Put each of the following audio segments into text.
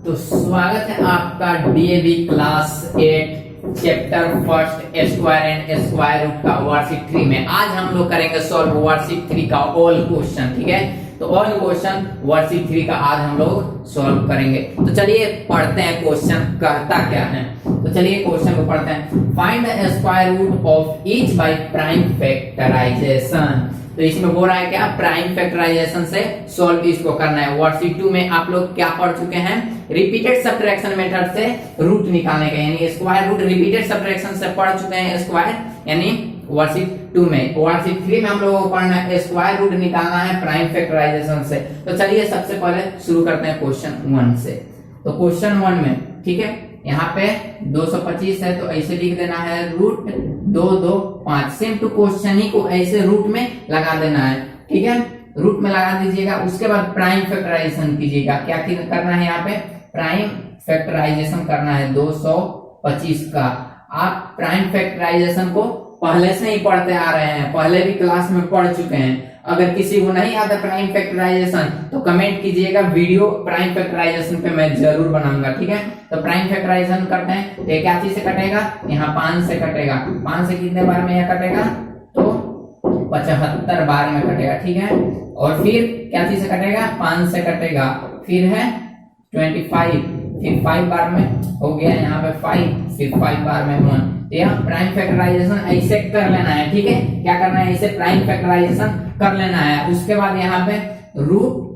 तो स्वागत है आपका DAV class 8 chapter first square and square root का वर्कशीट 3 में। आज हम लोग करेंगे सॉल्व वर्कशीट 3 का ऑल क्वेश्चन। ठीक है, तो ऑल क्वेश्चन वर्कशीट 3 का आज हम लोग सॉल्व करेंगे। तो चलिए पढ़ते हैं क्वेश्चन कहता क्या है। तो चलिए क्वेश्चन को पढ़ते हैं। Find the square root of each by prime factorization. तो इसमें बोल रहा है क्या, प्राइम फैक्टराइजेशन से सॉल्व इसको करना है। वर्कशीट 2 में आप लोग क्या पढ़ चुके हैं, रिपीटेड सब्ट्रैक्शन मेथड से रूट निकालने का, यानी स्क्वायर रूट रिपीटेड सब्ट्रैक्शन से पढ़ चुके हैं स्क्वायर, यानी वर्कशीट 2 में। वर्कशीट 3 में हम लोगों को पढ़ना है स्क्वायर रूट निकालना है प्राइम फैक्टराइजेशन से। तो चलिए सबसे पहले शुरू करते हैं क्वेश्चन 1 से। तो क्वेश्चन 1 में ठीक है, यहाँ पे 225 है तो ऐसे लिख देना है रूट 225। सेम टू क्वेश्चन ही को ऐसे रूट में लगा देना है। ठीक है, रूट में लगा दीजिएगा। उसके बाद प्राइम फैक्टराइजेशन कीजिएगा। क्या करना है, यहाँ पे प्राइम फैक्टराइजेशन करना है 225 का। आप प्राइम फैक्टराइजेशन को पहले से ही पढ़ते आ रहे हैं, पहले भी क्लास में पढ़ चुके हैं। अगर किसी को नहीं आता प्राइम फैक्टराइजेशन तो कमेंट कीजिएगा, वीडियो प्राइम फैक्टराइजेशन पे मैं जरूर बनाऊंगा। ठीक है, तो प्राइम फैक्टराइजेशन करते हैं। तो ये क्या चीज से कटेगा, यहाँ 5 से कटेगा। 5 से कितने बार में यह कटेगा, तो 75 बार में कटेगा। ठीक है, और फिर क्या चीज से कटेगा, 5 से कटेगा, फिर है 25, फिर 5 बार में हो गया, यहाँ पे 5, फिर 5 बार में 1। यह प्राइम फैक्टराइजेशन ऐसे कर लेना है। ठीक है, क्या करना है, ऐसे प्राइम फैक्टराइजेशन कर लेना है। उसके बाद यहाँ पे रूट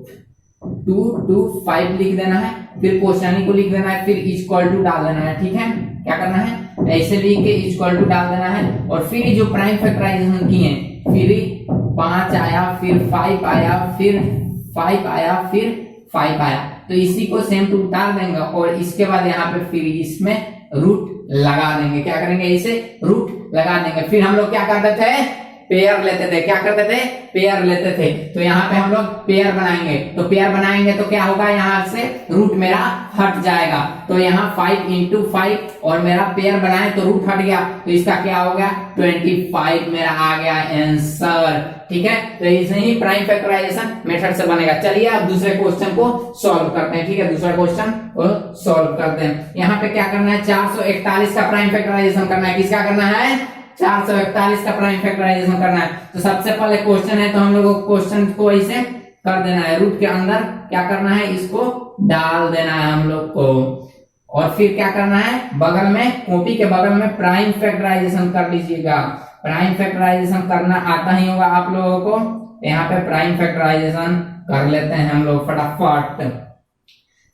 225 लिख देना है, फिर क्वेश्चन को लिख देना है, फिर इक्वल टू डाल देना है। ठीक है, क्या करना है, ऐसे लिख के इक्वल टू डाल देना है। और फिर जो प्राइम फैक्टराइजेशन किए, फिर 5 आया, फिर 5 आया, फिर 5 आया, फिर 5 आया, तो इसी को सेम टू डाल देंगे। और इसके बाद यहाँ पे फिर इसमें रूट लगा देंगे। क्या करेंगे, इसे रूट लगा देंगे। फिर हम लोग क्या करते थे, पेयर लेते थे। क्या करते थे, पेयर लेते थे। तो यहाँ पे हम लोग पेयर बनाएंगे। तो पेयर बनाएंगे तो क्या होगा, यहाँ से रूट मेरा हट जाएगा। तो यहाँ 5 into 5 और मेरा पेयर बनाए तो रूट हट गया, तो इसका क्या हो गया, 25 मेरा आ गया आंसर। ठीक है, तो इसे ही प्राइम फैक्टराइजेशन मेथड से बनेगा। चलिए अब दूसरे क्वेश्चन को सॉल्व करते हैं। ठीक है, दूसरा क्वेश्चन को सॉल्व करते हैं। यहाँ पे क्या करना है, 441 का प्राइम फैक्टराइजेशन करना है। किसका करना है, 441 का प्राइम फैक्टराइजेशन करना है। तो सबसे पहले क्वेश्चन है, तो हम लोग क्वेश्चन को ऐसे कर देना है, रूट के अंदर क्या करना है, इसको डाल देना है हम लोग को। और फिर क्या करना है, बगल में कॉपी के बगल में प्राइम फैक्टराइजेशन कर लीजिएगा। प्राइम फैक्टराइजेशन करना आता ही होगा आप लोगों को। यहाँ पे प्राइम फैक्टराइजेशन कर लेते हैं हम लोग फटाफट।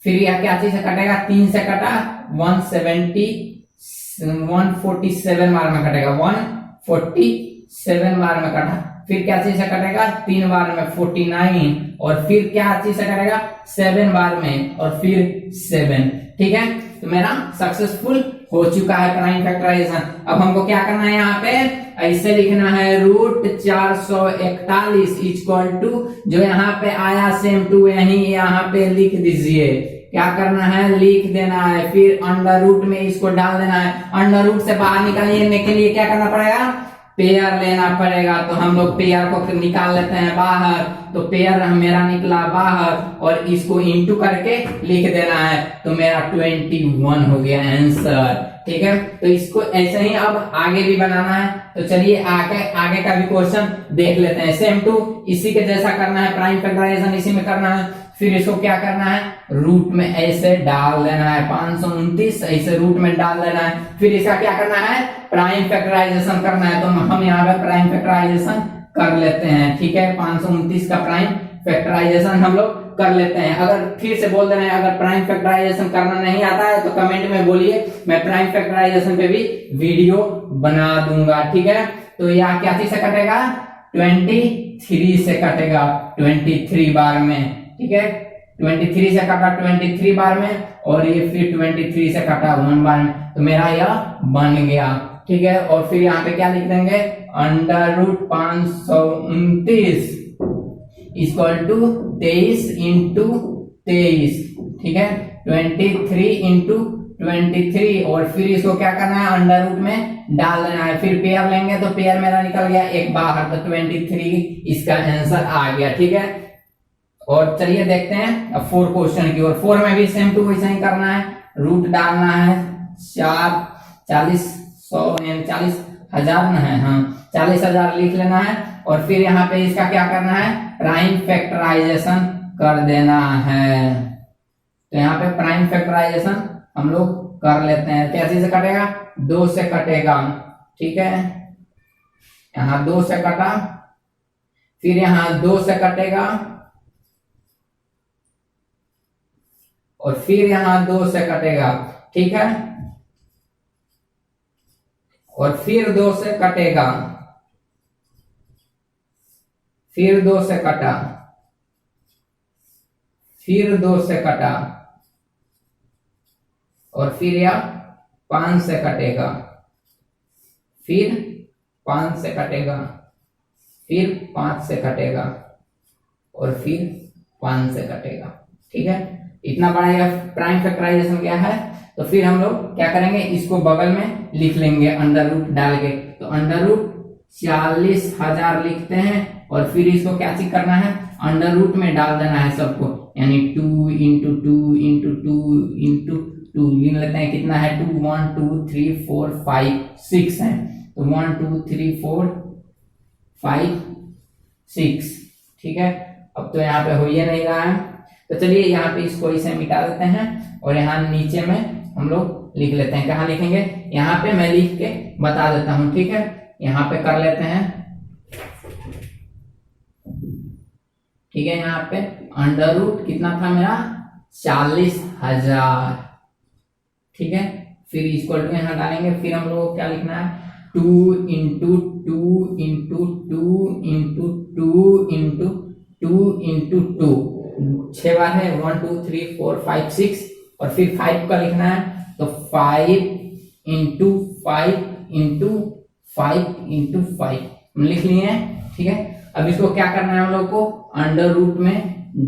फिर यह क्या चीज से कटेगा, 3 से कटा 147 बार में कटेगा, 147 बार में कटा। फिर क्या चीज से कटेगा, 3 बार में 49, और फिर क्या चीज से कटेगा, 7 बार में, और फिर 7। ठीक है, तो मेरा सक्सेसफुल हो चुका है प्राइम फैक्टराइजेशन। अब हमको क्या करना है, यहाँ पे ऐसे लिखना है रूट 441 इक्वल टू जो यहाँ पे आया सेम टू यही यहाँ पे लिख दीजिए। क्या करना है, लिख देना है, फिर अंडर रूट में इसको डाल देना है। अंडर रूट से बाहर निकालने के लिए क्या करना पड़ेगा, पेयर लेना पड़ेगा। तो हम लोग पेयर को निकाल लेते हैं बाहर। तो पेयर मेरा निकला बाहर, और इसको इंटू करके लिख देना है, तो मेरा 21 हो गया आंसर। ठीक है, तो इसको ऐसे ही अब आगे भी बनाना है। तो चलिए आगे का भी क्वेश्चन देख लेते हैं। सेम टू इसी के जैसा करना है, प्राइम फैक्टराइजेशन इसी में करना है। फिर इसको क्या करना है, रूट में ऐसे डाल देना है, 529 ऐसे रूट में डाल देना है। फिर इसका क्या करना है, प्राइम फैक्टराइजेशन करना है। तो हम यहाँ पे प्राइम फैक्टराइजेशन कर लेते हैं। ठीक है, 529 का प्राइम फैक्टराइजेशन हम लोग कर लेते हैं। अगर फिर से बोल देना है, अगर प्राइम फैक्टराइजेशन करना नहीं आता है तो कमेंट में बोलिए, मैं प्राइम फैक्टराइजेशन पे भी वीडियो बना दूंगा। ठीक है, तो यहाँ क्या चीज से कटेगा, 23 से कटेगा 23 बार में। ठीक है, 23 से कटा 23 बार में, और ये फिर 23 से कटा 1 बार में, तो मेरा यह बन गया। ठीक है, और फिर यहाँ पे क्या लिख देंगे, under root 529 equal to 23 into 23। ठीक है, 23 into 23, और फिर इसको क्या करना है, अंडर रूट में डाल देना है। फिर पेयर लेंगे तो पेयर मेरा निकल गया एक बाहर, तो 23 इसका आंसर आ गया। ठीक है, और चलिए देखते हैं अब 4 क्वेश्चन की ओर। 4 में भी सेम टू वैसा ही करना है, रूट डालना है 4 40 100 यानी 40,000 ना है, हाँ 40,000 लिख लेना है। और फिर यहाँ पे इसका क्या करना है, प्राइम फैक्टराइजेशन कर देना है। तो यहाँ पे प्राइम फैक्टराइजेशन हम लोग कर लेते हैं। कैसे से कटेगा, 2 से कटेगा, ठीक है, यहाँ 2 से कटा, फिर यहाँ 2 से कटेगा, और फिर यहाँ 2 से कटेगा, ठीक है, और फिर 2 से कटेगा, फिर 2 से कटा, फिर 2 से कटा, और फिर यह 5 से कटेगा, फिर 5 से कटेगा, फिर 5 से कटेगा, और फिर 5 से कटेगा, ठीक है। इतना बड़ा यह प्राइम फैक्टराइजेशन क्या है। तो फिर हम लोग क्या करेंगे, इसको बगल में लिख लेंगे अंडर रूट डाल के। तो अंडर रूट 40,000 लिखते हैं, और फिर इसको क्या चीज करना है, अंडर रूट में डाल देना है सबको, यानी 2 इंटू 2 इंटू 2 इंटू 2 लिख लेते हैं। कितना है, 2 1 2 3 4 5 6 है। तो 1 2 3 4 5 6, ठीक है। अब तो यहाँ पे हो ही नहीं रहा है, तो चलिए यहाँ पे इसको इसे मिटा देते हैं, और यहाँ नीचे में हम लोग लिख लेते हैं। कहाँ लिखेंगे, यहाँ पे मैं लिख के बता देता हूँ, ठीक है। यहाँ पे कर लेते हैं, ठीक है। यहाँ पे अंडर रूट कितना था मेरा, 40,000, ठीक है। फिर इक्वल टू यहाँ डालेंगे, फिर हम लोग क्या लिखना है, 2 into 2 into 2 into 2 into 2 into 2, 6 बार है, 1 2 3 4 5 6, और फिर 5 का लिखना है, तो 5 इंटू 5 इंटू 5 इंटू 5 हम लिख लिए हैं, ठीक है। अब इसको क्या करना है, हम लोग को अंडर रूट में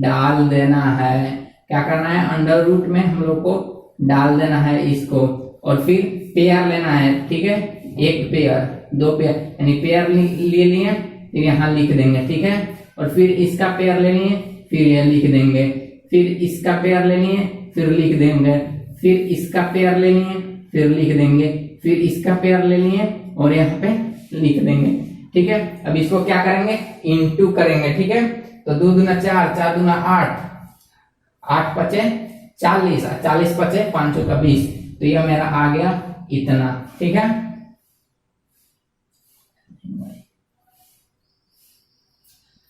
डाल देना है। क्या करना है, अंडर रूट में हम लोग को डाल देना है इसको, और फिर पेयर लेना है, ठीक है। 1 पेयर 2 पेयर यानी पेयर ले लिए, फिर यहाँ लिख देंगे, ठीक है। और फिर इसका पेयर ले लिए, फिर यह लिख देंगे, फिर इसका पेयर ले लिए, फिर लिख देंगे, फिर इसका पेयर ले लिए, फिर लिख देंगे, फिर इसका पेयर ले लिए, और यहाँ पे लिख देंगे, ठीक है। अब इसको क्या करेंगे, इनटू करेंगे, ठीक है। तो 2 दूना 4 4 दूना 8 8 पचे 40 40 पचे 5 का 20, तो यह मेरा आ गया इतना, ठीक है।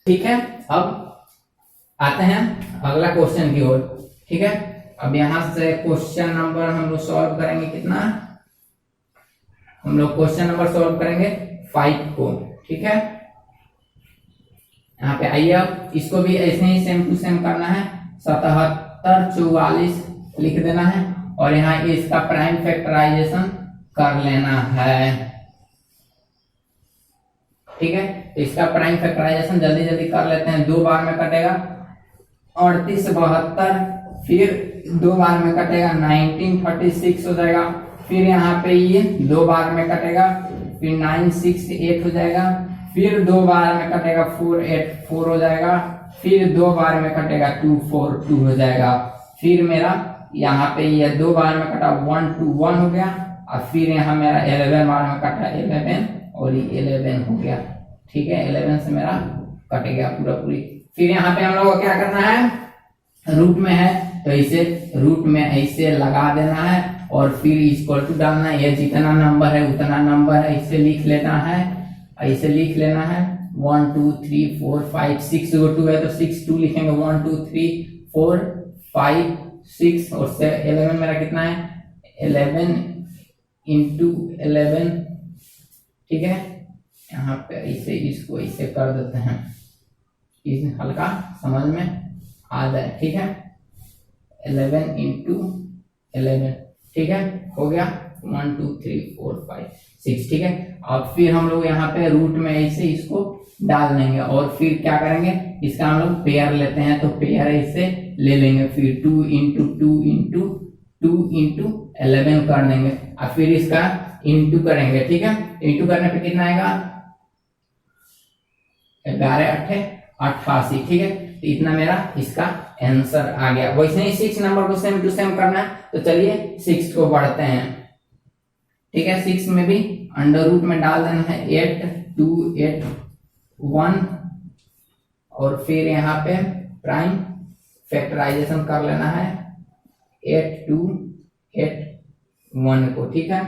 ठीक है, अब आते हैं अगला क्वेश्चन की ओर, ठीक है। अब यहां से क्वेश्चन नंबर हम लोग सॉल्व करेंगे, कितना, हम लोग क्वेश्चन नंबर सॉल्व करेंगे 5 को, ठीक है। यहाँ पे आइए, अब इसको भी ऐसे ही सेम टू सेम करना है, 77 44 लिख देना है, और यहाँ इसका प्राइम फैक्टराइजेशन कर लेना है, ठीक है। तो इसका प्राइम फैक्टराइजेशन जल्दी जल्दी कर लेते हैं। 2 बार में कटेगा 38 72, फिर 2 बार में कटेगा 19 36 हो जाएगा, फिर यहाँ पे ये 2 बार में कटेगा, फिर 9 6 8 हो जाएगा, फिर 2 बार में कटेगा 4 8 4 हो जाएगा, फिर 2 बार में कटेगा 2 4 2 हो जाएगा, फिर मेरा यहाँ पे ये 2 बार में कटा 1 2 1 हो गया, और फिर यहाँ मेरा 11 बार में कटा 11, और ये 11 हो गया, ठीक है। 11 से मेरा कट गया पूरा पूरी। फिर यहाँ पे हम लोग को क्या करना है, रूट में है तो इसे रूट में ऐसे लगा देना है, और फिर इक्वल टू डालना है, ये जितना नंबर है उतना नंबर है इसे लिख लेना है, ऐसे लिख लेना है। 1 2 3 4 5 6 2 है तो 6 2 लिखेंगे, 1 2 3 4 5 6, और 11 मेरा कितना है, 11 इंटू 11, ठीक है। यहाँ पे ऐसे इसको ऐसे कर देते हैं, इस हल्का समझ में आ जाए, ठीक है। 11 इंटू 11, ठीक है, हो गया 1 2 3 4 5 6, ठीक है। अब फिर हम लोग यहाँ पे रूट में ऐसे इसको डाल देंगे, और फिर क्या करेंगे, इसका हम लोग पेयर लेते हैं, तो पेयर ऐसे ले लेंगे, फिर 2 इंटू 2 इंटू 2 इंटू 11 कर देंगे, और फिर इसका इंटू करेंगे, ठीक है। इंटू करने पे कितना आएगा, 11 8 88, ठीक है। तो इतना मेरा इसका आंसर आ गया। वैसे ही 6 नंबर को सेम टू सेम करना है, तो चलिए 6 को बढ़ते हैं। ठीक है, 6 में भी अंडर रूट में डाल देना है 8 2 8 1 और फिर यहाँ पे प्राइम फैक्टराइजेशन कर लेना है 8 2 8 1 को। ठीक है,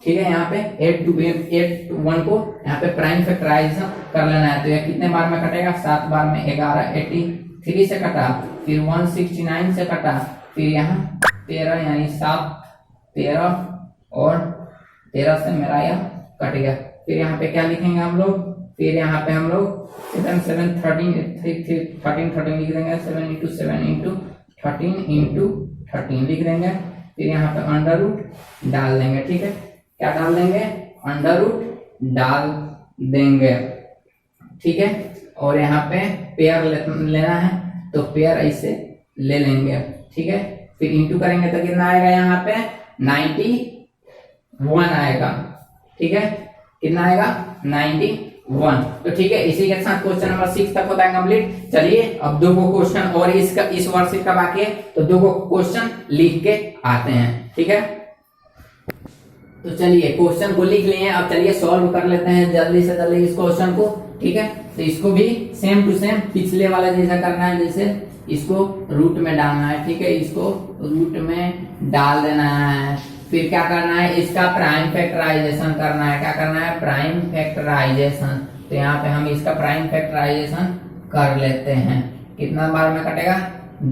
यहाँ पे 8 2 8 1 को यहाँ पे प्राइम फैक्टराइजेशन कर लेना है। तो यह कितने बार में कटेगा? 7 बार में। 11 83 से कटा, फिर 169 से कटा, फिर यहाँ 13 यानी 7 13 और 13 से मेरा यह कट गया। फिर यहाँ पे क्या लिखेंगे हम लोग? फिर यहाँ पे हम लोग 7 7 13 13 लिख देंगे। 7 इंटू 7 इंटू 13 लिख देंगे। फिर यहाँ पे अंडर रूट डाल देंगे। ठीक है, क्या डाल देंगे? अंडर रूट डाल देंगे। ठीक है, और यहाँ पे पेयर लेना है तो पेयर ऐसे ले लेंगे। ठीक है, फिर इंटू करेंगे तो कितना आएगा? यहाँ पे 91 आएगा। ठीक है, कितना आएगा? 91। तो ठीक है, इसी के साथ क्वेश्चन नंबर 6 तक होता है कंप्लीट। चलिए अब 2 क्वेश्चन और इस वर्कशीट का बाकी है, तो 2 क्वेश्चन लिख के आते हैं। ठीक है, तो चलिए क्वेश्चन को लिख लिए। अब चलिए सॉल्व कर लेते हैं जल्दी से जल्दी इस क्वेश्चन को। ठीक है, तो इसको भी सेम टू सेम पिछले वाला जैसा करना है, जैसे इसको रूट में डालना है। ठीक है, इसको रूट में डाल देना है। फिर क्या करना है? इसका प्राइम फैक्टराइजेशन करना है। क्या करना है? Prime factorization. तो यहाँ पे हम इसका प्राइम फैक्टराइजेशन कर लेते हैं। कितना बार में कटेगा?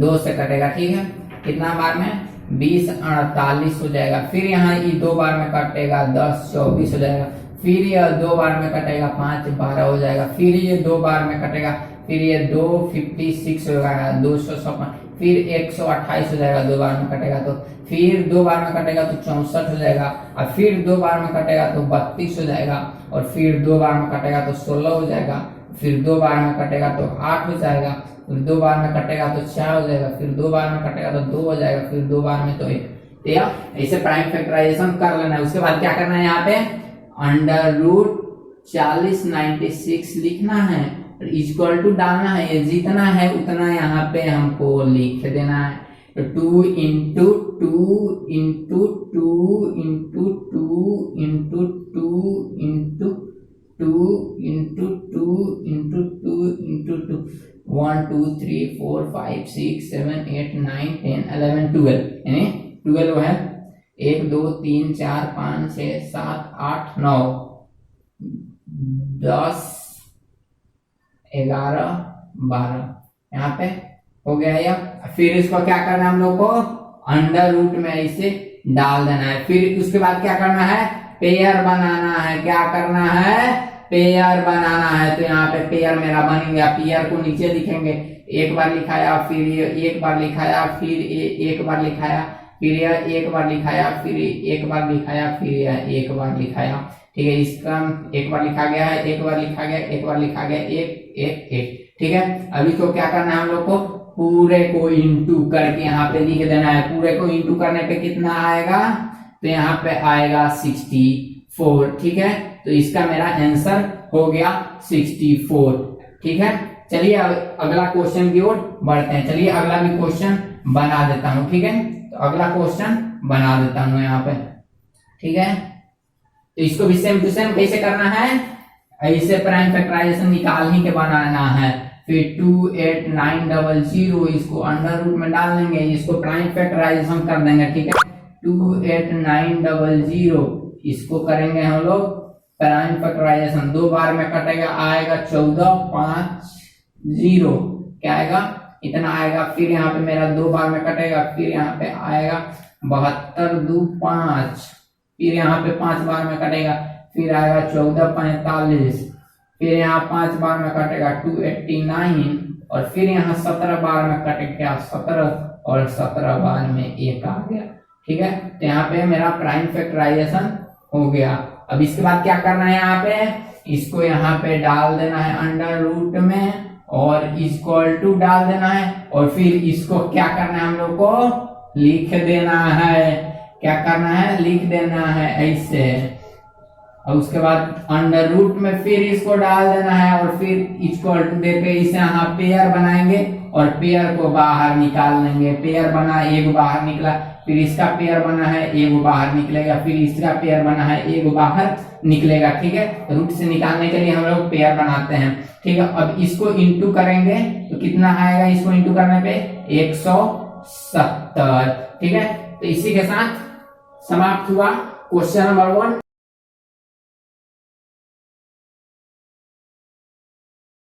2 से कटेगा। ठीक है, कितना बार में? 20 48 हो जाएगा। फिर यहाँ ये 2 बार में कटेगा 10 24 हो जाएगा। फिर यह 2 बार में कटेगा 5 12 हो जाएगा। फिर ये 2 बार में कटेगा, फिर ये 2 56 हो जाएगा 256। फिर 128 हो जाएगा 2 बार में कटेगा तो। फिर 2 बार में कटेगा तो 64 हो जाएगा। और फिर 2 बार में कटेगा तो 32 हो जाएगा। और फिर 2 बार में कटेगा तो 16 हो जाएगा। फिर 2 बार में कटेगा तो 8 हो जाएगा। फिर 2 बार में कटेगा तो 6 हो जाएगा। फिर 2 बार में कटेगा तो 2 हो जाएगा। फिर 2 बार में तो 1। ऐसे प्राइम फैक्टराइजेशन कर लेना है। उसके बाद क्या करना है? यहाँ पे अंडर रूट 40 96 लिखना है, इक्वल टू डालना है। ये जितना है उतना यहाँ पे हमको लिख देना है। तो 2 into 2 into 2 into 2 into 2 into 2 into 2 into 2 into 2 1 2 3 4 5 6 7 8 9 10 11 12 यानी 12 है। 1 2 3 4 5 6 7 8 9 10 11 12 यहाँ पे हो गया या। फिर इसको क्या करना है? हम लोग को अंडर रूट में इसे डाल देना है। फिर उसके बाद क्या करना है? पेयर बनाना है। क्या करना है? पेयर बनाना है। तो यहाँ पे पेयर मेरा बन गया। पेयर को नीचे लिखेंगे। एक बार लिखाया, फिर ये एक बार लिखाया, फिर एक बार लिखाया, फिर यह एक बार लिखाया, फिर एक बार लिखाया, फिर यह एक बार लिखाया। ठीक है, इसका एक बार लिखा गया है, एक बार लिखा गया, एक बार लिखा गया, एक एक एक। ठीक है, अभी तो क्या करना है? हम लोग को पूरे को इंटू करके यहाँ पे लिख देना है। पूरे को इंटू करने पे कितना आएगा? तो यहाँ पे आएगा 64। ठीक है, तो इसका मेरा आंसर हो गया 64। ठीक है, चलिए अब अगला क्वेश्चन की ओर बढ़ते हैं। चलिए अगला भी क्वेश्चन बना देता हूँ। ठीक है, तो अगला क्वेश्चन बना देता हूँ यहाँ पे। ठीक है, तो इसको भी सेम टू सेम कैसे करना है? ऐसे प्राइम फैक्टराइजेशन निकाल ही के बनाना है। फिर 2 8 9 00 इसको अंडर रूट में डाल देंगे। इसको प्राइम फैक्टराइजेशन कर देंगे। ठीक है, 2 8 9 00 इसको करेंगे हम लोग प्राइम फैक्टराइजेशन। 2 बार में कटेगा, आएगा 14 5 0। क्या आएगा? इतना आएगा। फिर यहाँ पे मेरा 2 बार में कटेगा, फिर यहाँ पे आएगा 72 2 5। फिर यहाँ पे 5 बार में कटेगा, फिर आएगा 14 45। फिर यहाँ 5 बार में कटेगा 289। और फिर यहाँ 17 बार में कटेगा 17 और 17 बार में 1 आ गया। ठीक है, तो यहाँ पे मेरा प्राइम फैक्टराइजेशन हो गया। अब इसके बाद क्या करना है? यहाँ पे इसको यहाँ पे डाल देना है अंडर रूट में और इक्वल टू डाल देना है। और फिर इसको क्या करना है? हम लोग को लिख देना है। क्या करना है? लिख देना है ऐसे और उसके बाद अंडर रूट में फिर इसको डाल देना है और फिर इक्वल टू देके इसे यहाँ पेयर बनाएंगे और पेयर को बाहर निकाल लेंगे। पेयर बना, एक बाहर निकला, फिर इसका पेयर बना है, एक बाहर निकलेगा, फिर इसका पेयर बना है, एक बाहर निकलेगा। ठीक है, रूट से निकालने के लिए हम लोग पेयर बनाते हैं। ठीक है, अब इसको इंटू करेंगे तो कितना आएगा, इसको इंटू करने पे 170। ठीक है, तो इसी के साथ समाप्त हुआ क्वेश्चन नंबर 1।